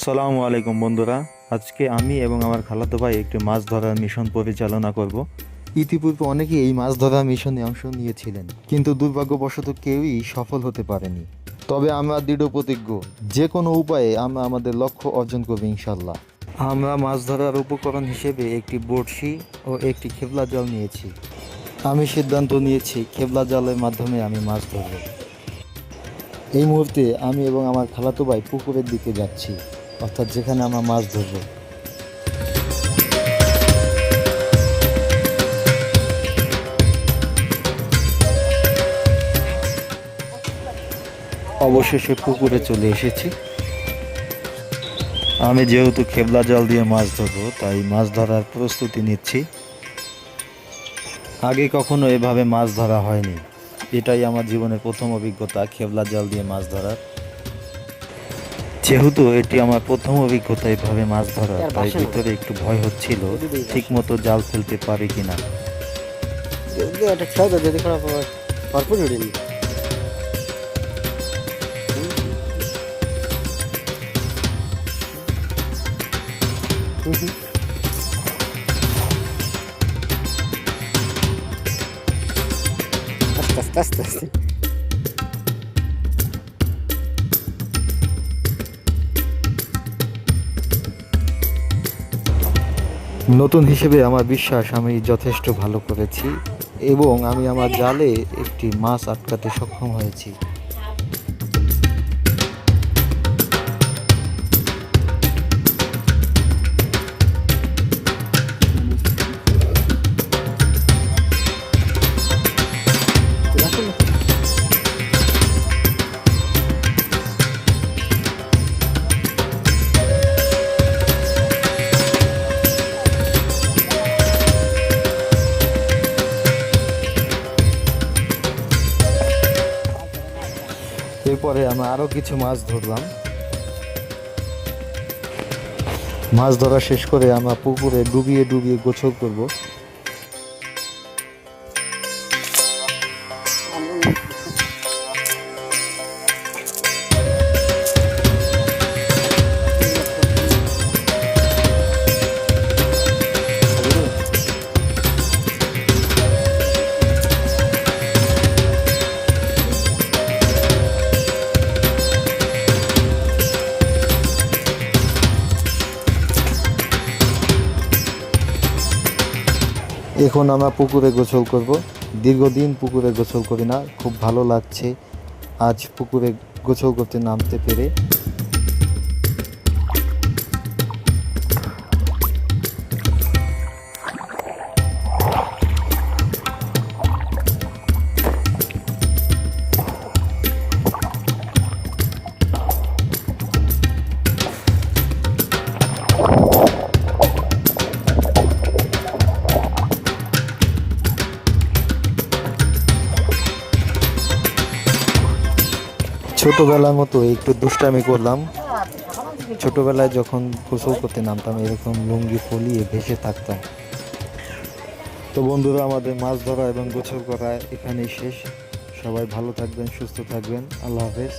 আসসালামু আলাইকুম বন্ধুরা। আজকে আমি এবং আমার খালাতো ভাই একটি মাছ ধরার মিশন পরিচালনা করব। ইতিপূর্বে অনেকেই এই মাছ ধরার মিশনে অংশ নিয়েছিলেন, কিন্তু দুর্ভাগ্যবশত কেউই সফল হতে পারেনি। তবে আমরা দৃঢ় প্রতিজ্ঞ, যে কোনো উপায়ে আমরা আমাদের লক্ষ্য অর্জন করব ইনশাল্লাহ। আমরা মাছ ধরার উপকরণ হিসেবে একটি বড়শি ও একটি খেপলা জাল নিয়েছি। আমি সিদ্ধান্ত নিয়েছি খেপলা জালের মাধ্যমে আমি মাছ ধরব। এই মুহূর্তে আমি এবং আমার খালাতো ভাই পুকুরের দিকে যাচ্ছি, অর্থাৎ যেখানে আমরা মাছ ধরব। অবশেষে পুকুরে চলে এসেছি। আমি যেহেতু খেপলা জাল দিয়ে মাছ ধরবো, তাই মাছ ধরার প্রস্তুতি নিচ্ছি। আগে কখনো এভাবে মাছ ধরা হয়নি, এটাই আমার জীবনের প্রথম অভিজ্ঞতা খেপলা জাল দিয়ে মাছ ধরার। যেহেতু এটি আমার প্রথম অভিজ্ঞতা এভাবে মাছ ধরার, তাই ভিতরে একটু ভয় হচ্ছিল ঠিক মতো জাল ফেলতে পারি কিনা। আস্তে আস্তে আস্তে। নতুন হিসেবে আমার বিশ্বাস আমি যথেষ্ট ভালো করেছি এবং আমি আমার জালে একটি মাছ আটকাতে সক্ষম হয়েছি। এরপরে আমরা আরও কিছু মাছ ধরলাম। মাছ ধরা শেষ করে আমরা পুকুরে ডুবিয়ে ডুবিয়ে গোসল করব। এখন আমরা পুকুরে গোসল করব। দীর্ঘদিন পুকুরে গোসল করি না, খুব ভালো লাগছে আজ পুকুরে গোসল করতে নামতে পেরে। ছোটবেলার মতো একটু দুষ্টামি করলাম। ছোটবেলায় যখন গোসল করতে নামতাম এরকম লুঙ্গি ফলিয়ে ভেসে থাকতাম। তো বন্ধুরা, আমাদের মাছ ধরা এবং গোসল করা এখানেই শেষ। সবাই ভালো থাকবেন, সুস্থ থাকবেন। আল্লাহ হাফেজ।